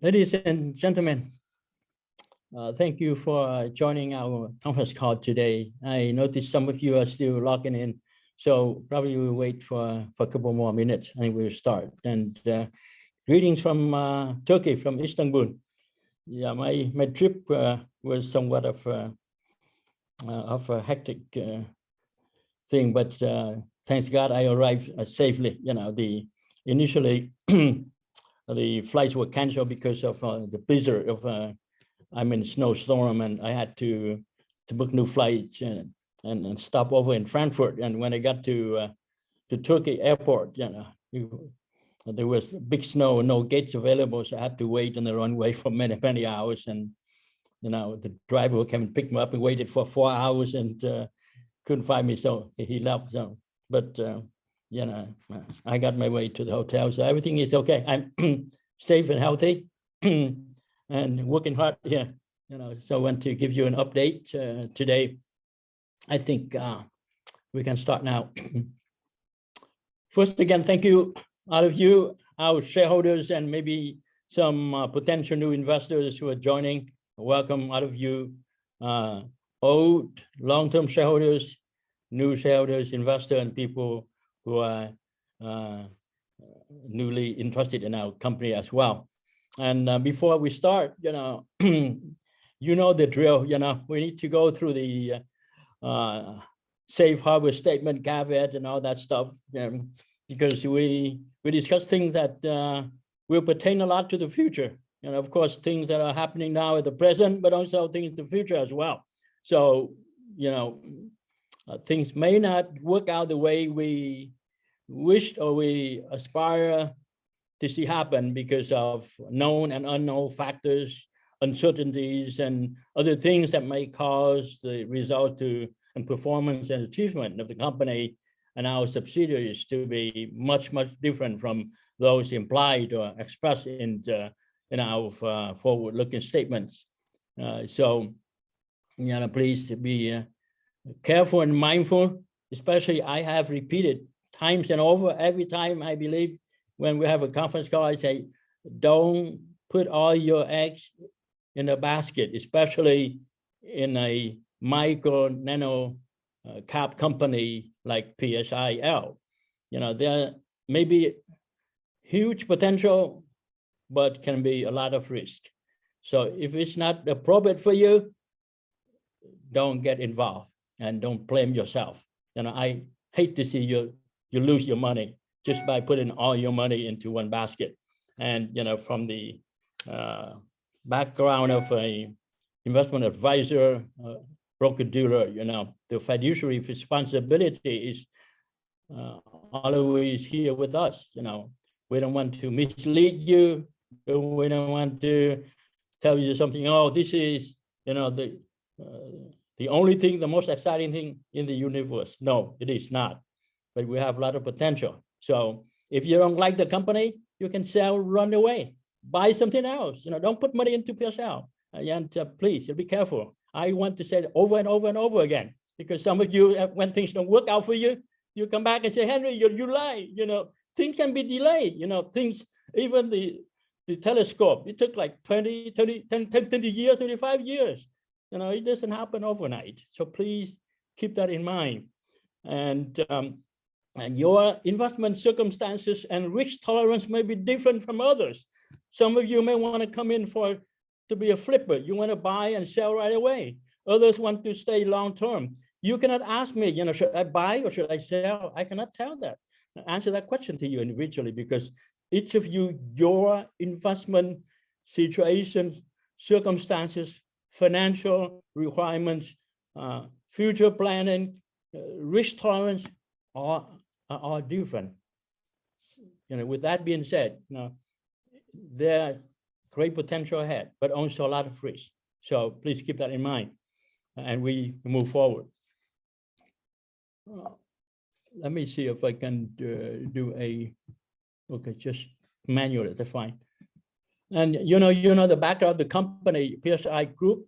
Ladies and gentlemen, thank you for joining our conference call today. I noticed some of you are still logging in, so probably we'll wait for a couple more minutes and we'll start. And greetings from Turkey, from Istanbul. Yeah, my trip was somewhat of a hectic thing, but thanks God I arrived safely. You know, initially the flights were canceled because of the blizzard of I'm in a snowstorm, and I had to book new flights and stop over in Frankfurt. And when I got to Turkey airport, you know, there was big snow, no gates available, so I had to wait on the runway for many hours. And you know, the driver came and picked me up and waited for 4 hours and couldn't find me, so he left. So, but you know, I got my way to the hotel, so everything is okay. I'm safe and healthy and working hard here. You know, so I want to give you an update today. I think we can start now. First, again, thank you, all of you, our shareholders, and maybe some potential new investors who are joining. Welcome, all of you, old, long-term shareholders, new shareholders, investors, and people who are newly interested in our company as well. And before we start, you know, you know the drill. You know, we need to go through the safe harbor statement, caveat, and all that stuff, because we discuss things that will pertain a lot to the future. And of course, things that are happening now at the present, but also things in the future as well. So, you know, things may not work out the way we wished or we aspire to see happen because of known and unknown factors, uncertainties, and other things that may cause the result to and performance and achievement of the company and our subsidiaries to be much different from those implied or expressed in our forward-looking statements. So, you know, please be careful and mindful. Especially, I have repeated times and over every time, I believe, when we have a conference call, I say, don't put all your eggs in a basket, especially in a micro nano cap company like PHIL. You know, there may be huge potential, but can be a lot of risk. So if it's not appropriate for you, don't get involved and don't blame yourself. You know, I hate to see you lose your money just by putting all your money into one basket. And, you know, from the background of a investment advisor, broker dealer, you know, the fiduciary responsibility is always here with us. You know, we don't want to mislead you. We don't want to tell you something, oh, this is, you know, the only thing, the most exciting thing in the universe. No, it is not. But we have a lot of potential. So if you don't like the company, you can sell, run away, buy something else. You know, don't put money into PSL. And please, be careful. I want to say it over and over again, because some of you, when things don't work out for you, you come back and say, Henry, you lie. You know, things can be delayed. You know, things, even the telescope, it took like 20 years, 25 years. You know, it doesn't happen overnight. So please keep that in mind. And your investment circumstances and risk tolerance may be different from others. Some of you may want to come in to be a flipper. You want to buy and sell right away. Others want to stay long-term. You cannot ask me, you know, should I buy or should I sell? I cannot tell that. Answer that question to you individually, because each of you, your investment situation, circumstances, financial requirements, future planning, risk tolerance are different. You know, with that being said, you know, there's great potential ahead, but also a lot of risk. So please keep that in mind, and we move forward. Let me see if I can do okay, just manually, that's fine. And you know the background of the company, PHI Group,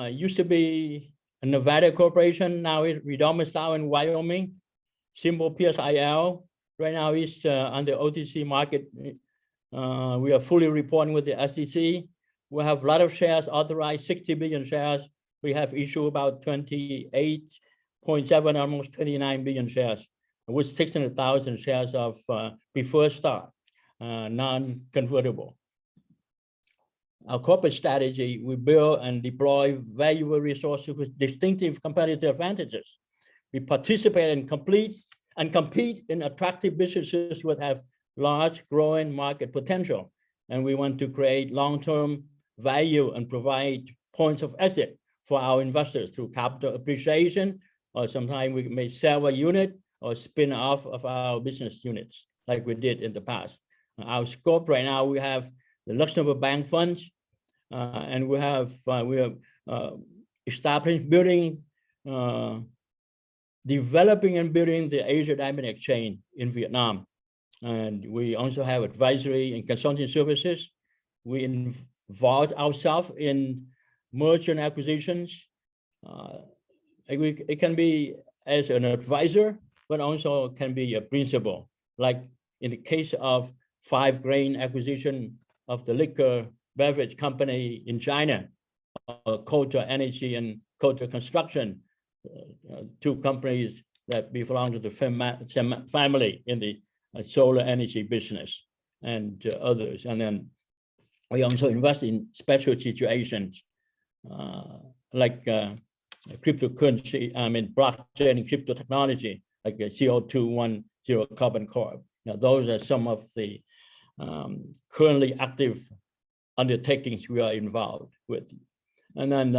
used to be a Nevada corporation. Now it's redomiciled in Wyoming. Symbol PSIL. Right now it's on the OTC market We are fully reporting with the SEC. We have a lot of shares authorized, 60 billion shares. We have issued about 28.7, almost 29 billion shares, with 600,000 shares of preferred stock, non-convertible. Our corporate strategy, we build and deploy valuable resources with distinctive competitive advantages. We participate and compete in attractive businesses that have large growing market potential. And we want to create long-term value and provide points of exit for our investors through capital appreciation, or sometimes we may sell a unit or spin off of our business units like we did in the past. Our scope right now, we have the Luxembourg bank funds, and we have established, building, developing and building the Asia Diamond Exchange in Vietnam. And we also have advisory and consulting services. We involve ourselves in merger and acquisitions. It can be as an advisor, but also can be a principal, like in the case of 5 Grain acquisition of the liquor beverage company in China, Coulter Energy and Coulter Construction, 2 companies that belong to the family in the solar energy business, and others. And then we also invest in special situations like cryptocurrency, blockchain and crypto technology, like CO210 Carbon Corp. Now, those are some of the currently active undertakings we are involved with. And then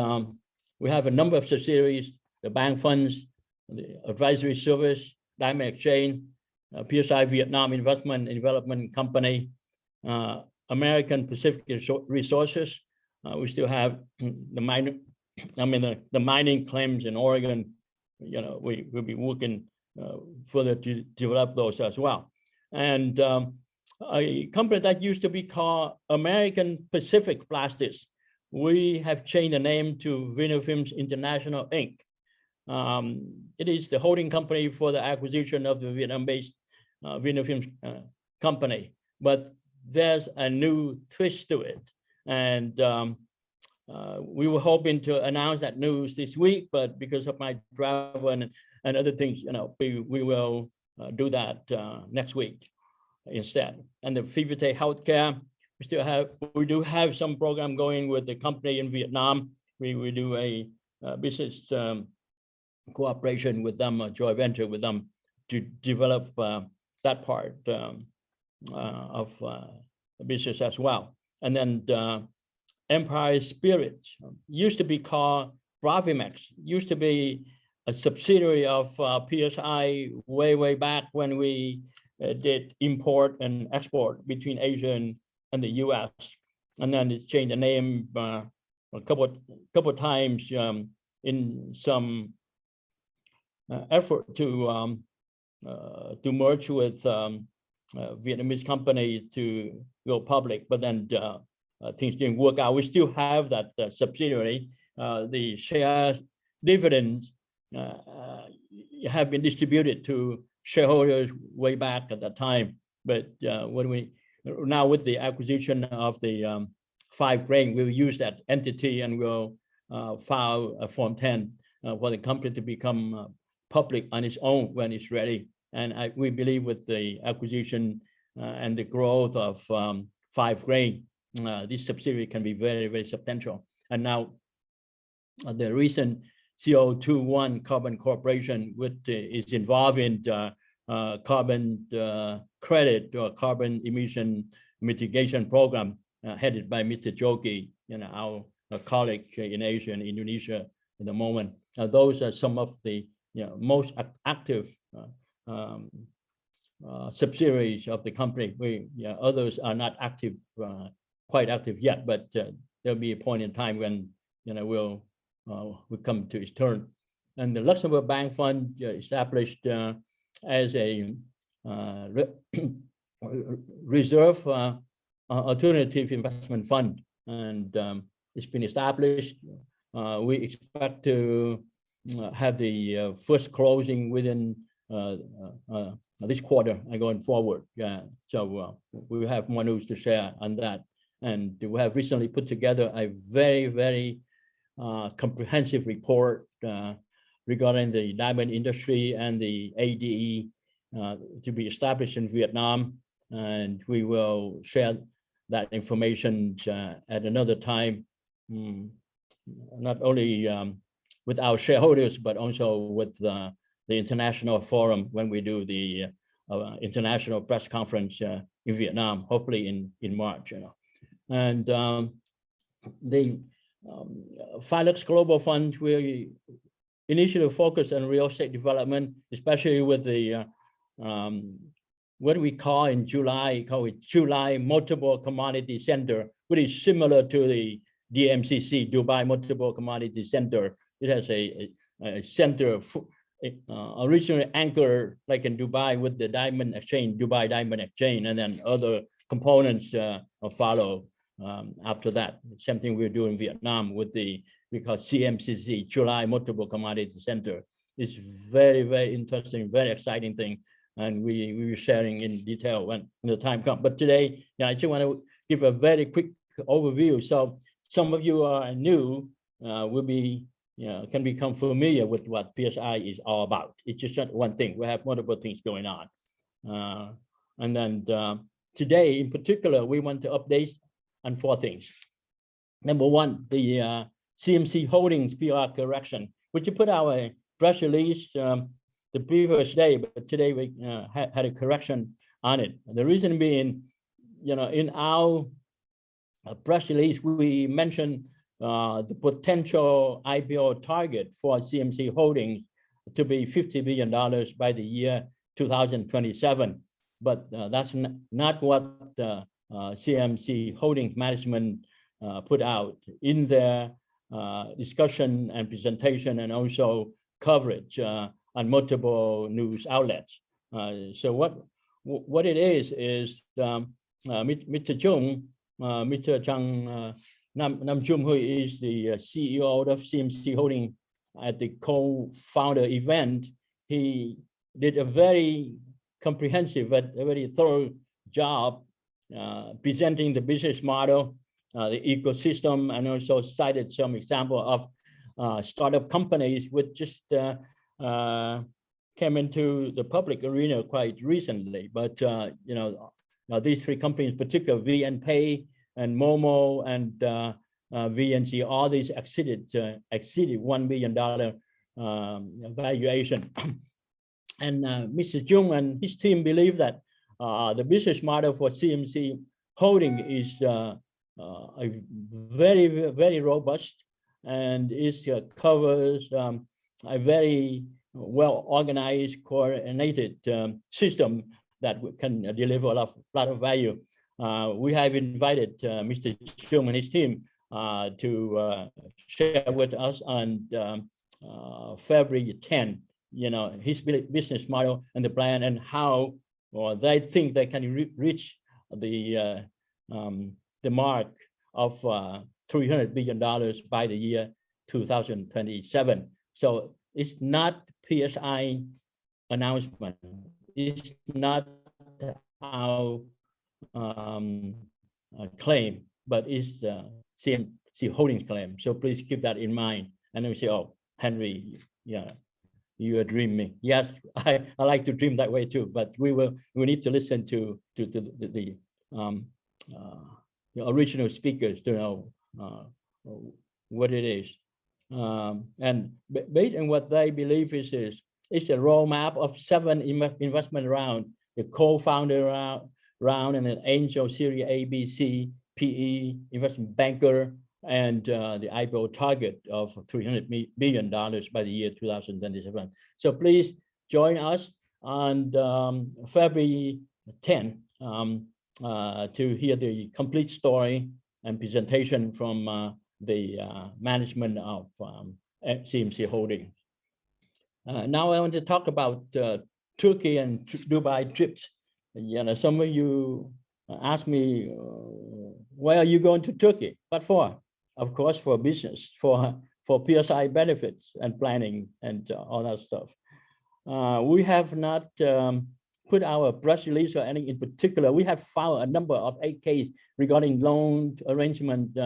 we have a number of subsidiaries, the bank funds, the advisory service, Diamond Exchange, PHI Vietnam Investment and Development Company, American Pacific Resources. We still have the mining claims in Oregon. We will be working further to develop those as well. And a company that used to be called American Pacific Plastics, we have changed the name to Vinofilms International Inc. It is the holding company for the acquisition of the Vietnam-based Vinofilms company, but there's a new twist to it. And we were hoping to announce that news this week, but because of my travel and other things, we will do that next week instead. And the Vivite Healthcare, we do have some program going with the company in Vietnam. We do a business cooperation with them, a joint venture with them to develop that part of the business as well. And then Empire Spirits used to be called Bravimex, used to be a subsidiary of PSI way back when we did import and export between Asia and the US. And then it changed the name a couple times in some effort to merge with Vietnamese company to go public, but then things didn't work out. We still have that subsidiary. The share dividends have been distributed to shareholders way back at that time. But when we now with the acquisition of the 5 Grain, we'll use that entity and we'll file a Form 10 for the company to become public on its own when it's ready. And we believe with the acquisition and the growth of 5 Grain, this subsidiary can be very substantial. And now the recent CO210 Carbon Corporation, which is involved in carbon credit or carbon emission mitigation program headed by Mr. Jogi, our colleague in Asia and Indonesia at the moment. Those are some of the most active subsidiaries of the company. Others are not active, quite active yet, but there'll be a point in time when we'll come to its turn. And the Luxembourg Bank Fund established as a reserve alternative investment fund, and it's been established. We expect to have the first closing within this quarter and going forward. Yeah, so we have more news to share on that. And we have recently put together a very comprehensive report regarding the diamond industry and the ADE to be established in Vietnam. And we will share that information at another time, not only with our shareholders, but also with the international forum when we do the international press conference in Vietnam, hopefully in March. And the Philux Global Fund will initially focus on real estate development, especially with the what we call in July, July Multiple Commodity Center, which is similar to the DMCC, Dubai Multiple Commodity Center. It has a center originally anchored like in Dubai with the diamond exchange, Dubai Diamond Exchange, and then other components follow after that. Same thing we're doing in Vietnam with the, we call CMCC, July Multiple Commodity Center. It's very interesting, very exciting thing. And we were sharing in detail when the time comes. But today, I just want to give a very quick overview. So some of you are new, will be, can become familiar with what PHI is all about. It's just not one thing. We have multiple things going on. And then today in particular, we want to update on 4 things. Number 1, the CMC Holdings PR correction, which you put our press release the previous day, but today we had a correction on it. The reason being, in our press release, we mentioned the potential IPO target for CMC Holdings to be $50 billion by the year 2027. But that's not what CMC Holdings management put out in their discussion and presentation, and also coverage on multiple news outlets. So what it is Mr. Chung, Mr. Chang Nam Chung, who is the CEO of CMC Holding, at the co-founder event, he did a very comprehensive, a very thorough job presenting the business model, the ecosystem, and also cited some example of startup companies which just came into the public arena quite recently. But now these 3 companies in particular, VNPay and Momo and VNC, all these exceeded $1 billion valuation. And Mr. Jung and his team believe that the business model for CMC Holding is a very robust, and it covers a very well-organized, coordinated system that can deliver a lot of value. We have invited Mr. Chung and his team to share with us on February 10, his business model and the plan, and how they think they can reach the mark of $300 billion by the year 2027. So it's not PHI announcement. It's not our claim, but it's CMC Holdings claim. So please keep that in mind. And then we say, oh, Henry, you are dreaming. Yes, I like to dream that way too. But we need to listen to the original speakers to know what it is. And based on what they believe it's a roadmap of 7 investment rounds, the co-founder round, and an angel series A, B, C, PE, investment banker, and the IPO target of $300 billion by the year 2027. So please join us on February 10 to hear the complete story and presentation from the management of CMC Holding. Now I want to talk about Turkey and Dubai trips. Some of you ask me, why are you going to Turkey? What for? Of course, for business, for PSI benefits and planning and all that stuff. We have not put our press release or anything in particular. We have filed a number of 8Ks regarding loan arrangement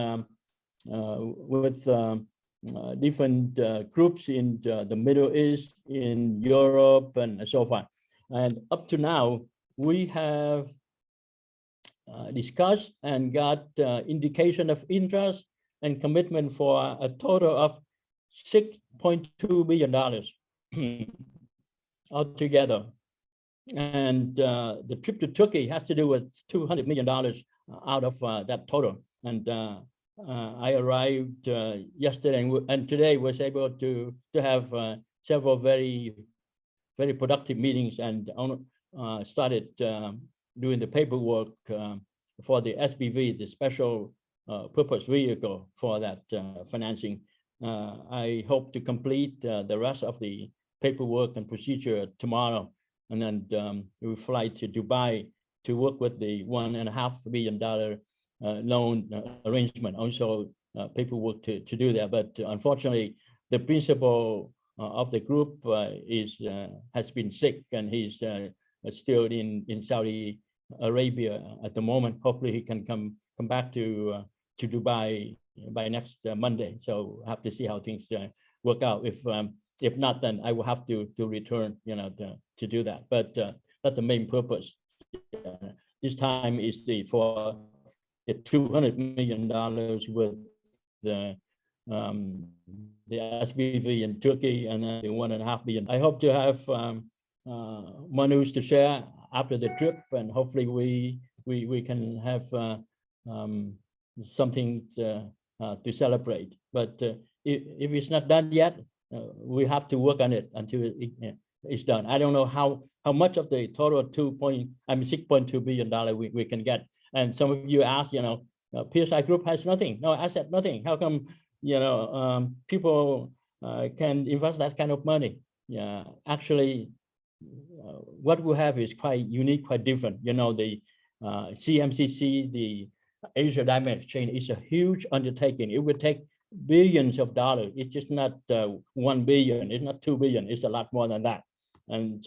with different groups in the Middle East, in Europe, and so forth. And up to now, we have discussed and got indication of interest and commitment for a total of $6.2 billion altogether. And the trip to Turkey has to do with $200 million out of that total. And I arrived yesterday, and today was able to have several very productive meetings, and started doing the paperwork for the SPV, the special purpose vehicle for that financing. I hope to complete the rest of the paperwork and procedure tomorrow, and then we fly to Dubai to work with the $1.5 billion loan arrangement, also paperwork to do that. But unfortunately, the principal of the group has been sick, and he's still in Saudi Arabia at the moment. Hopefully he can come back to Dubai by next Monday. So I have to see how things work out. If not, then I will have to return, to do that. But that's the main purpose. This time is for the $200 million with the SPV in Turkey, and then the $1.5 billion. I hope to have more news to share after the trip, and hopefully we can have something to celebrate. But if it's not done yet, we have to work on it until it's done. I don't know how much of the total $6.2 billion we can get. And some of you asked, PHI Group has nothing, no asset, nothing. How come, people can invest that kind of money? Yeah, actually, what we have is quite unique, quite different. The CMCC, the Asia Diamond Exchange, is a huge undertaking. It would take billions of dollars. It's just not 1 billion. It's not 2 billion. It's a lot more than that. And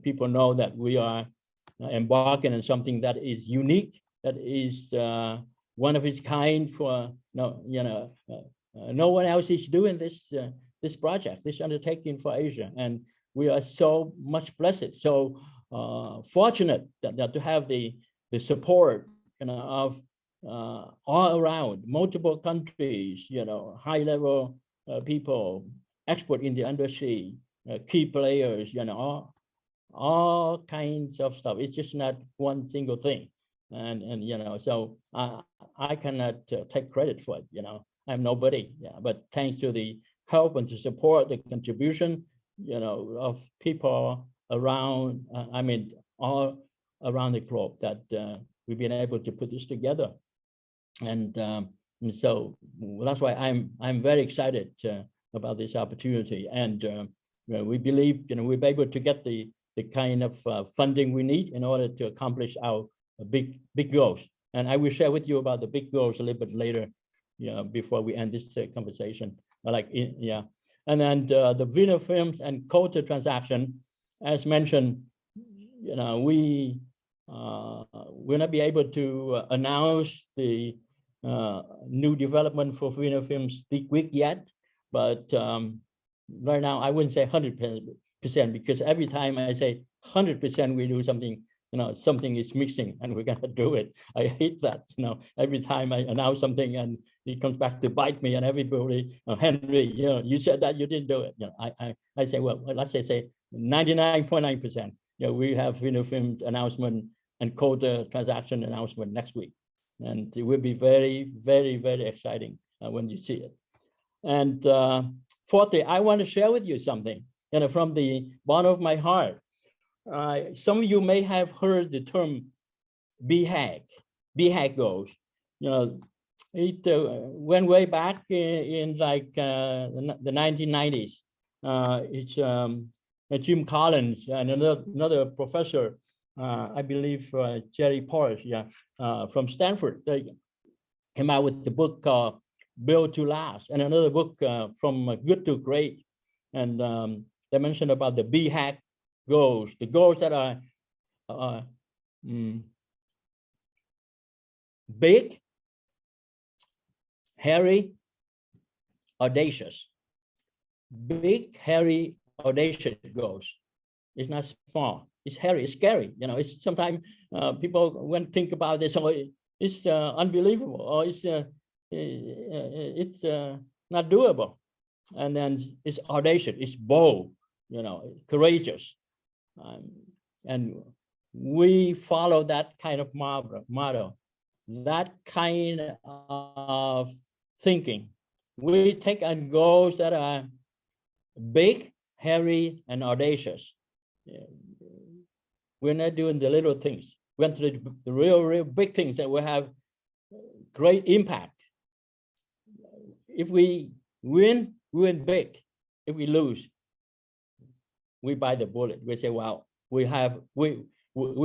people know that we are embarking on something that is unique, that is one of its kind. For no one else is doing this project, this undertaking for Asia, and we are so much blessed, so fortunate that to have the support of all around multiple countries, high level people, expert in the industry, key players, all kinds of stuff. It's just not one single thing, and so I cannot take credit for it. I'm nobody. But thanks to the help and to support, the contribution, of people around, all around the globe, that we've been able to put this together, and so that's why I'm very excited about this opportunity, and we believe we'll be able to get the kind of funding we need in order to accomplish our big goals. And I will share with you about the big goals a little bit later, before we end this conversation. And then the Vino Films and Coulter transaction, as mentioned, we will not be able to announce the new development for Vino Films this week yet, but right now I wouldn't say 100%, because every time I say 100%, we do something, something is missing, and we're gonna do it. I hate that, every time I announce something and it comes back to bite me, and everybody, Henry, you said that you didn't do it. I say, well, let's say 99.9%. We have Vino Films announcement and Coulter transaction announcement next week, and it will be very, very, very exciting when you see it. And fourthly, I want to share with you something, from the bottom of my heart. Some of you may have heard the term PHI goals. It went way back in like the 1990s. It's Jim Collins and another professor, I believe Jerry Porras, from Stanford. They came out with the book called Build to Last, and another book from Good to Great. And they mentioned about the PHI goals, the goals that are big, hairy, audacious. Big, hairy, audacious goals. It's not small. It's hairy. It's scary. You know, it's sometimes people when think about this, oh, it's unbelievable, or it's not doable. And then it's audacious. It's bold. You know, courageous. And we follow that kind of model, that kind of thinking. We take on goals that are big, hairy, and audacious. We're not doing the little things. We want to do the real big things that will have great impact. If we win, we win big. If we lose, we bite the bullet. We say, "Wow, we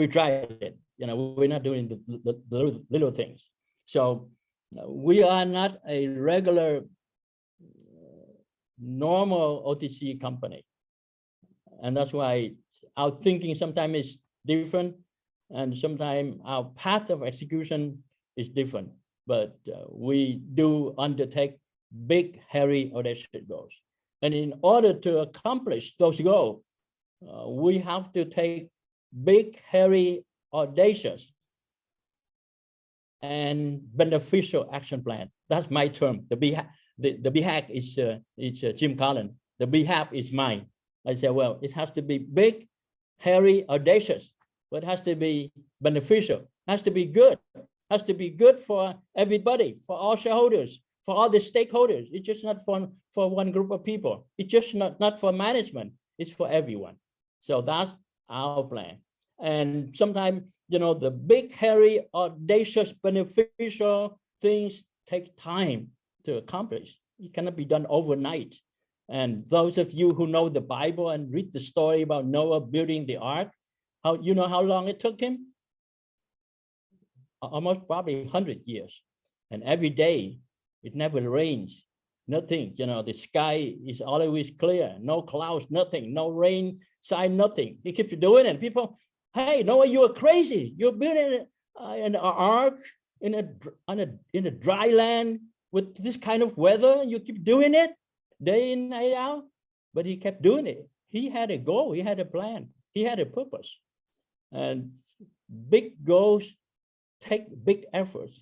tried it." You know, we're not doing the little things. So we are not a regular, normal OTC company, and that's why our thinking sometimes is different, and sometimes our path of execution is different. But we do undertake big, hairy, audacious goals. And in order to accomplish those goals, we have to take big, hairy, audacious, and beneficial action plan. That's my term. The BHAG is Jim Collins. The BHAG is mine. I said, well, it has to be big, hairy, audacious, but it has to be beneficial. It has to be good. It has to be good for everybody, for all shareholders, for all the stakeholders. It's just not for one group of people. It's just not for management. It's for everyone. So that's our plan. And sometimes, you know, the big, hairy, audacious, beneficial things take time to accomplish. It cannot be done overnight. And those of you who know the Bible and read the story about Noah building the ark, you know how long it took him? Almost probably 100 years. And every day, it never rains, nothing. You know, the sky is always clear, no clouds, nothing, no rain sign, nothing. He keeps doing it. People, hey, Noah, you are crazy. You're building an ark in a dry land with this kind of weather. You keep doing it day in, day out. But he kept doing it. He had a goal. He had a plan. He had a purpose. And big goals take big efforts.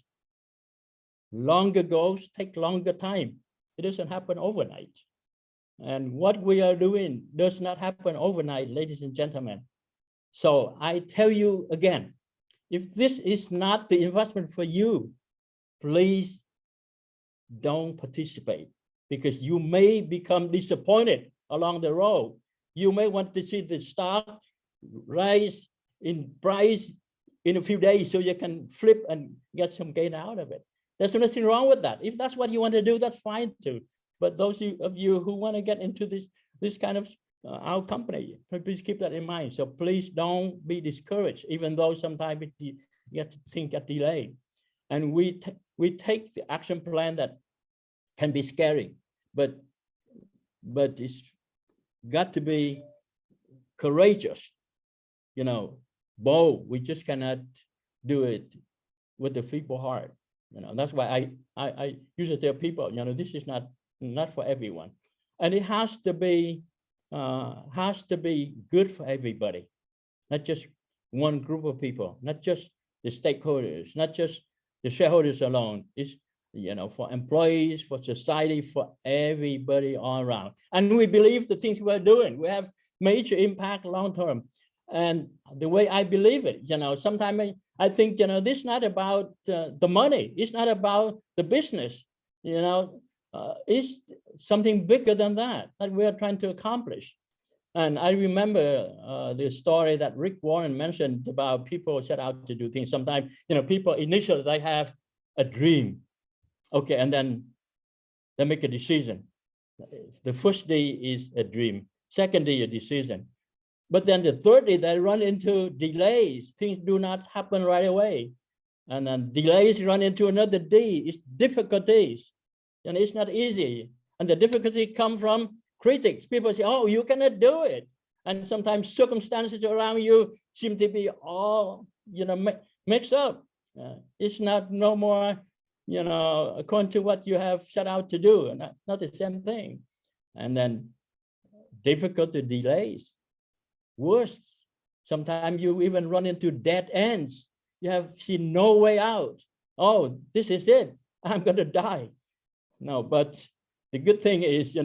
Longer goals take longer time. It doesn't happen overnight. And what we are doing does not happen overnight, ladies and gentlemen. So I tell you again, if this is not the investment for you, please don't participate, because you may become disappointed along the road. You may want to see the stock rise in price in a few days so you can flip and get some gain out of it. There's nothing wrong with that. If that's what you want to do, that's fine too. But those of you who want to get into this kind of our company, please keep that in mind. So please don't be discouraged, even though sometimes things get delayed. And we take the action plan that can be scary, but it's got to be courageous, you know, bold. We just cannot do it with a feeble heart. You know, that's why I usually tell people, you know, this is not for everyone, and it has to be good for everybody, not just one group of people, not just the stakeholders, not just the shareholders alone. It's, you know, for employees, for society, for everybody all around. And we believe the things we're doing, we have major impact long term. And the way I believe it, you know, sometimes I think, you know, this is not about the money. It's not about the business, you know, it's something bigger than that we are trying to accomplish. And I remember the story that Rick Warren mentioned about people set out to do things. Sometimes, you know, people initially, they have a dream. Okay, and then they make a decision. The first day is a dream. Second day, a decision. But then the third day, they run into delays. Things do not happen right away. And then delays run into another day. It's difficulties. And it's not easy. And the difficulty come from critics. People say, oh, you cannot do it. And sometimes circumstances around you seem to be all, mixed up. It's no more, according to what you have set out to do, not the same thing. And then difficulty delays, worse. Sometimes you even run into dead ends. You have seen no way out. Oh, this is it. I'm going to die. No, but the good thing is,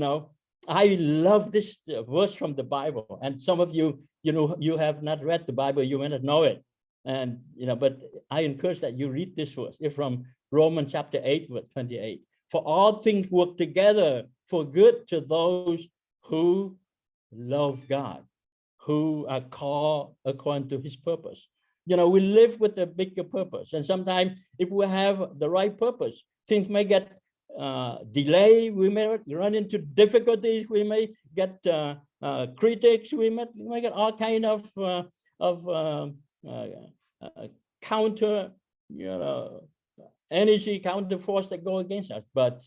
I love this verse from the Bible. And some of you, you have not read the Bible, you may not know it. And, but I encourage that you read this verse. It's from Romans chapter 8, verse 28. For all things work together for good to those who love God, who are called according to his purpose. We live with a bigger purpose. And sometimes if we have the right purpose, things may get delayed. We may run into difficulties. We may get critics. We may get all kind of counter, energy, counter force that go against us. But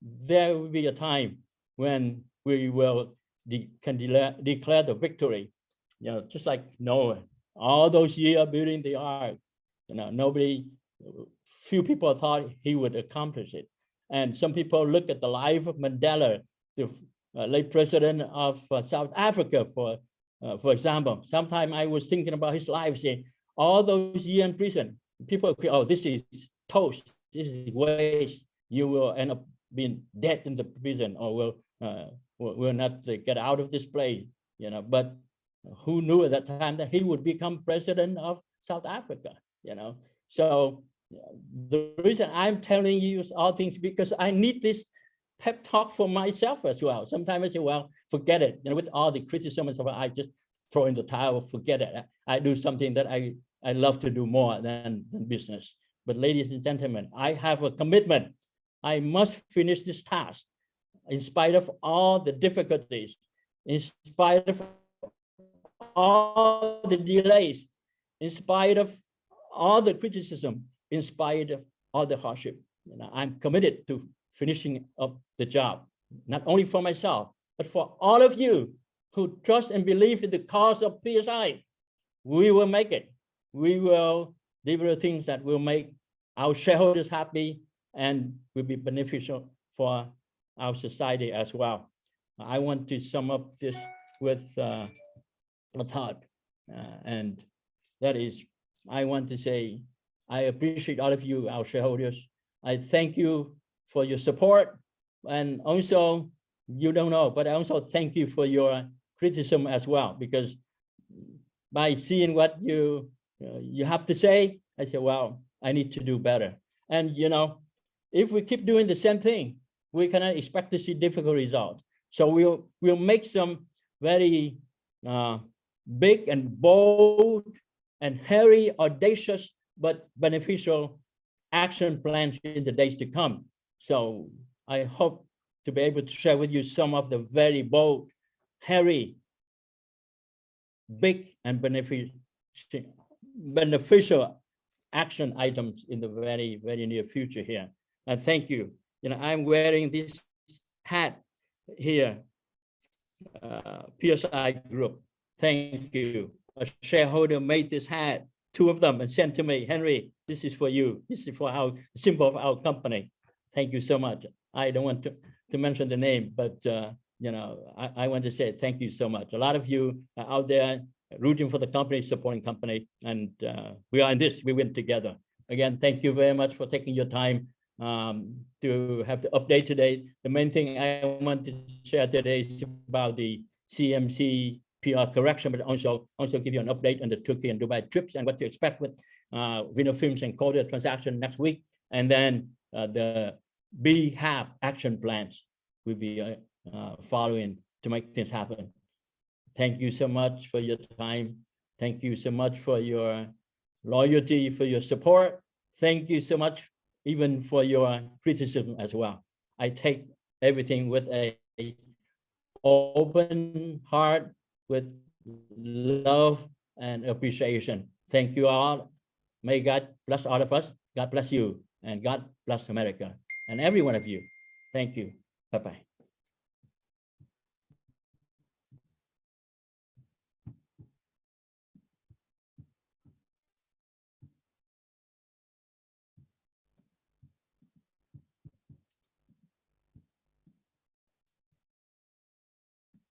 there will be a time when we will declare the victory. Just like Noah, all those years building the ark, few people thought he would accomplish it. And some people look at the life of Mandela, the late president of South Africa, for example. Sometimes I was thinking about his life, saying, all those years in prison, people, oh, this is toast, this is waste. You will end up being dead in the prison, or will not get out of this place. But who knew at that time that he would become president of South Africa? So the reason I'm telling you all things, because I need this pep talk for myself as well. Sometimes I say, well, forget it. With all the criticism and stuff, I just throw in the towel, forget it. I do something that I love to do more than business. But ladies and gentlemen, I have a commitment. I must finish this task in spite of all the difficulties, in spite of all the delays, in spite of all the criticism, in spite of all the hardship. I'm committed to finishing up the job, not only for myself, but for all of you who trust and believe in the cause of PHI. We will make it. We will deliver things that will make our shareholders happy and will be beneficial for our society as well. I want to sum up this with a thought, and that is, I want to say, I appreciate all of you, our shareholders. I thank you for your support, and also, you don't know, but I also thank you for your criticism as well, because by seeing what you have to say, I say, well, I need to do better. And if we keep doing the same thing, we cannot expect to see difficult results. So we'll make some very big and bold and hairy, audacious, but beneficial action plans in the days to come. So I hope to be able to share with you some of the very bold, hairy, big, and beneficial action items in the very, very near future here. And thank you. I'm wearing this hat here, PHI Group. Thank you. A shareholder made this hat, 2 of them, and sent to me. Henry, this is for you. This is for our symbol of our company. Thank you so much. I don't want to mention the name, but I want to say thank you so much. A lot of you are out there rooting for the company, supporting company, and we are in this. We win together. Again, thank you very much for taking your time to have the update today. The main thing I want to share today is about the CMC PR correction, but also give you an update on the Turkey and Dubai trips and what to expect with Vino Films and Coda transaction next week. And then the BHAP action plans will be following to make things happen. Thank you so much for your time. Thank you so much for your loyalty, for your support. Thank you so much even for your criticism as well. I take everything with a open heart, with love and appreciation. Thank you all. May God bless all of us. God bless you, and God bless America and every one of you. Thank you. Bye-bye.